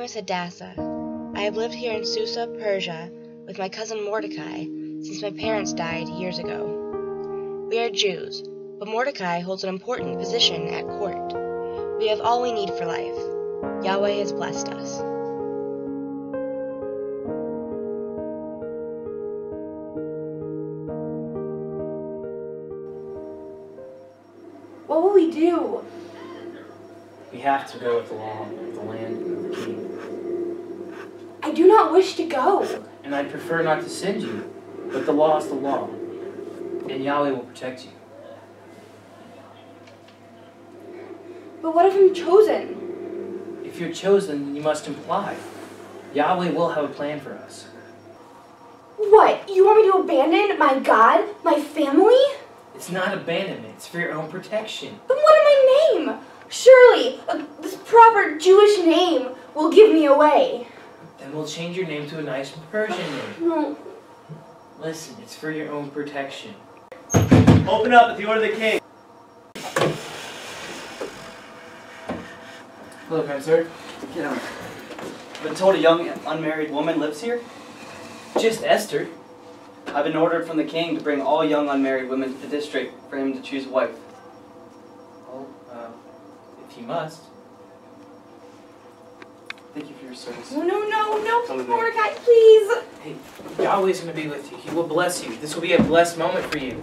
is Hadassah. I have lived here in Susa, Persia, with my cousin Mordecai since my parents died years ago. We are Jews, but Mordecai holds an important position at court. We have all we need for life. Yahweh has blessed us. What will we do? We have to go with the law of the land and of the king. I do not wish to go. And I'd prefer not to send you, but the law is the law, and Yahweh will protect you. But what if I'm chosen? If you're chosen, you must comply. Yahweh will have a plan for us. What? You want me to abandon my God, my family? It's not abandonment, it's for your own protection. Then what am I name? Surely, this proper Jewish name will give me away. Then we'll change your name to a nice Persian name. No. Listen, it's for your own protection. Open up at the order of the king. Hello, kind sir. Get on. I've been told a young unmarried woman lives here. Just Esther. I've been ordered from the king to bring all young unmarried women to the district for him to choose a wife. Well, if you must. Thank you for your service. No, Come with me. Mordecai, please. Hey, Yahweh's going to be with you. He will bless you. This will be a blessed moment for you.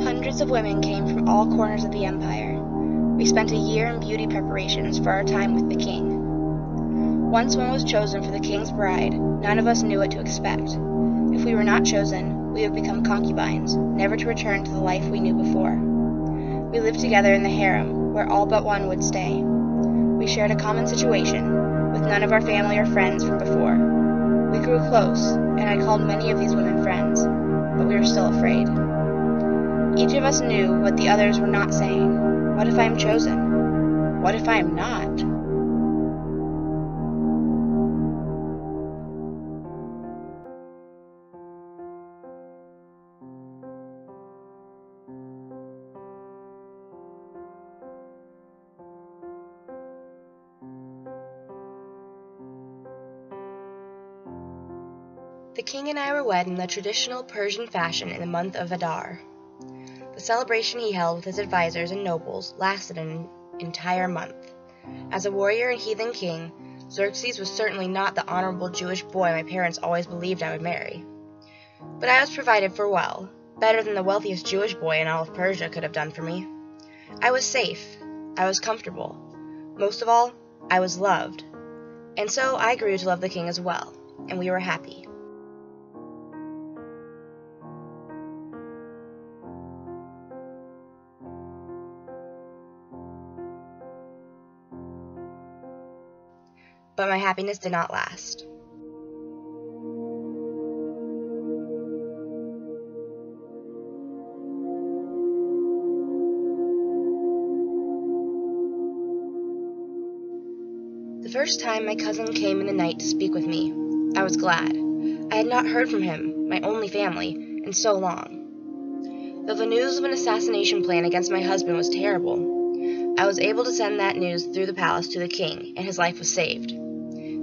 Hundreds of women came from all corners of the empire. We spent a year in beauty preparations for our time with the king. Once one was chosen for the king's bride, none of us knew what to expect. If we were not chosen, we would become concubines, never to return to the life we knew before. We lived together in the harem, where all but one would stay. We shared a common situation, with none of our family or friends from before. We grew close, and I called many of these women friends, but we were still afraid. Each of us knew what the others were not saying. What if I am chosen? What if I am not? The king and I were wed in the traditional Persian fashion in the month of Adar. The celebration he held with his advisors and nobles lasted an entire month. As a warrior and heathen king, Xerxes was certainly not the honorable Jewish boy my parents always believed I would marry. But I was provided for well, better than the wealthiest Jewish boy in all of Persia could have done for me. I was safe. I was comfortable. Most of all, I was loved. And so I grew to love the king as well, and we were happy. But my happiness did not last. The first time my cousin came in the night to speak with me, I was glad. I had not heard from him, my only family, in so long. Though the news of an assassination plan against my husband was terrible, I was able to send that news through the palace to the king, and his life was saved.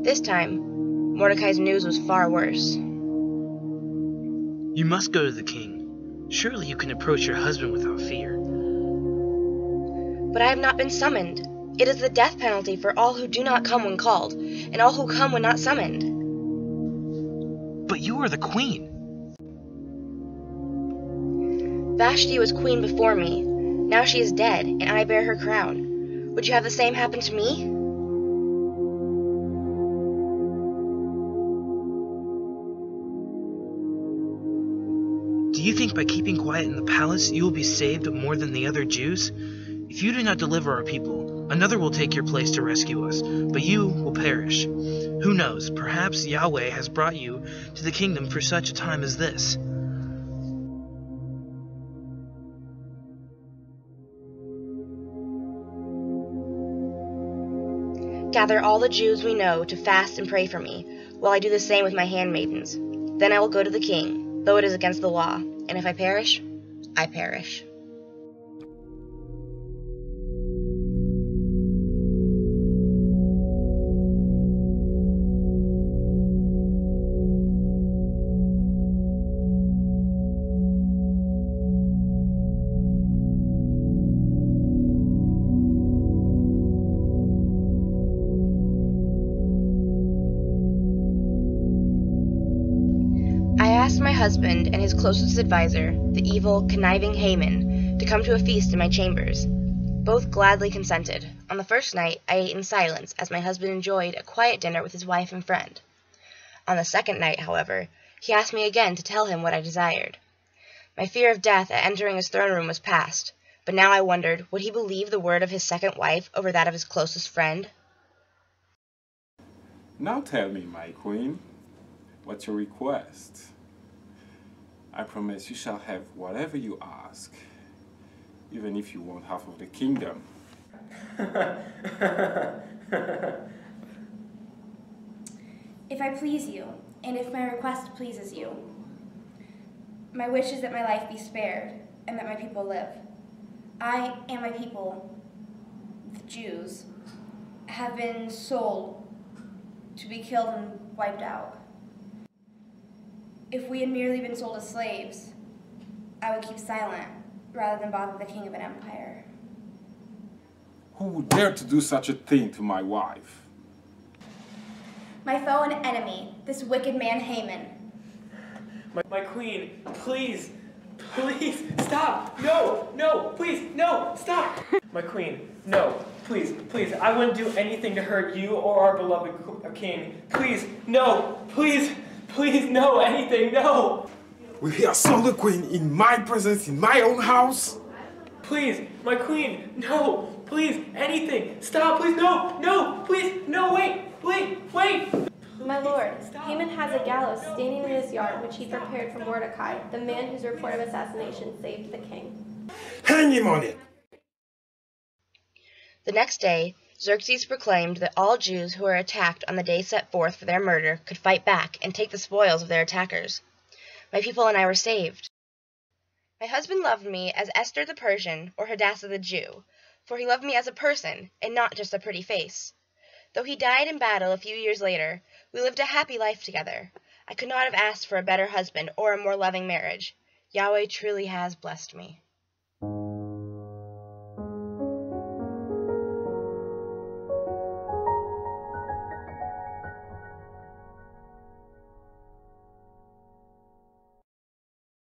This time, Mordecai's news was far worse. You must go to the king. Surely you can approach your husband without fear. But I have not been summoned. It is the death penalty for all who do not come when called, and all who come when not summoned. But you are the queen. Vashti was queen before me. Now she is dead, and I bear her crown. Would you have the same happen to me? Do you think by keeping quiet in the palace you will be saved more than the other Jews? If you do not deliver our people, another will take your place to rescue us, but you will perish. Who knows, perhaps Yahweh has brought you to the kingdom for such a time as this. Gather all the Jews we know to fast and pray for me, while I do the same with my handmaidens. Then I will go to the king, though it is against the law, and if I perish, I perish. husband and his closest adviser, the evil, conniving Haman, to come to a feast in my chambers. Both gladly consented. On the first night, I ate in silence, as my husband enjoyed a quiet dinner with his wife and friend. On the second night, however, he asked me again to tell him what I desired. My fear of death at entering his throne room was past, but now I wondered, would he believe the word of his second wife over that of his closest friend? Now tell me, my queen, what's your request? I promise you shall have whatever you ask, even if you want half of the kingdom. If I please you, and if my request pleases you, my wish is that my life be spared, and that my people live. I and my people, the Jews, have been sold to be killed and wiped out. If we had merely been sold as slaves, I would keep silent rather than bother the king of an empire. Who would dare to do such a thing to my wife? My foe and enemy, this wicked man Haman. My queen, please, please, stop! No, please, no, stop! My queen, no, please, I wouldn't do anything to hurt you or our beloved king. Please, no, please, no, anything, no! Will he assault the queen in my presence, in my own house? Please, my queen, no, please, anything, stop, please, no, please, no, wait! My lord, Haman has a gallows standing in his yard which he prepared for Mordecai, the man whose report of assassination saved the king. Hang him on it! The next day, Xerxes proclaimed that all Jews who were attacked on the day set forth for their murder could fight back and take the spoils of their attackers. My people and I were saved. My husband loved me as Esther the Persian or Hadassah the Jew, for he loved me as a person and not just a pretty face. Though he died in battle a few years later, we lived a happy life together. I could not have asked for a better husband or a more loving marriage. Yahweh truly has blessed me.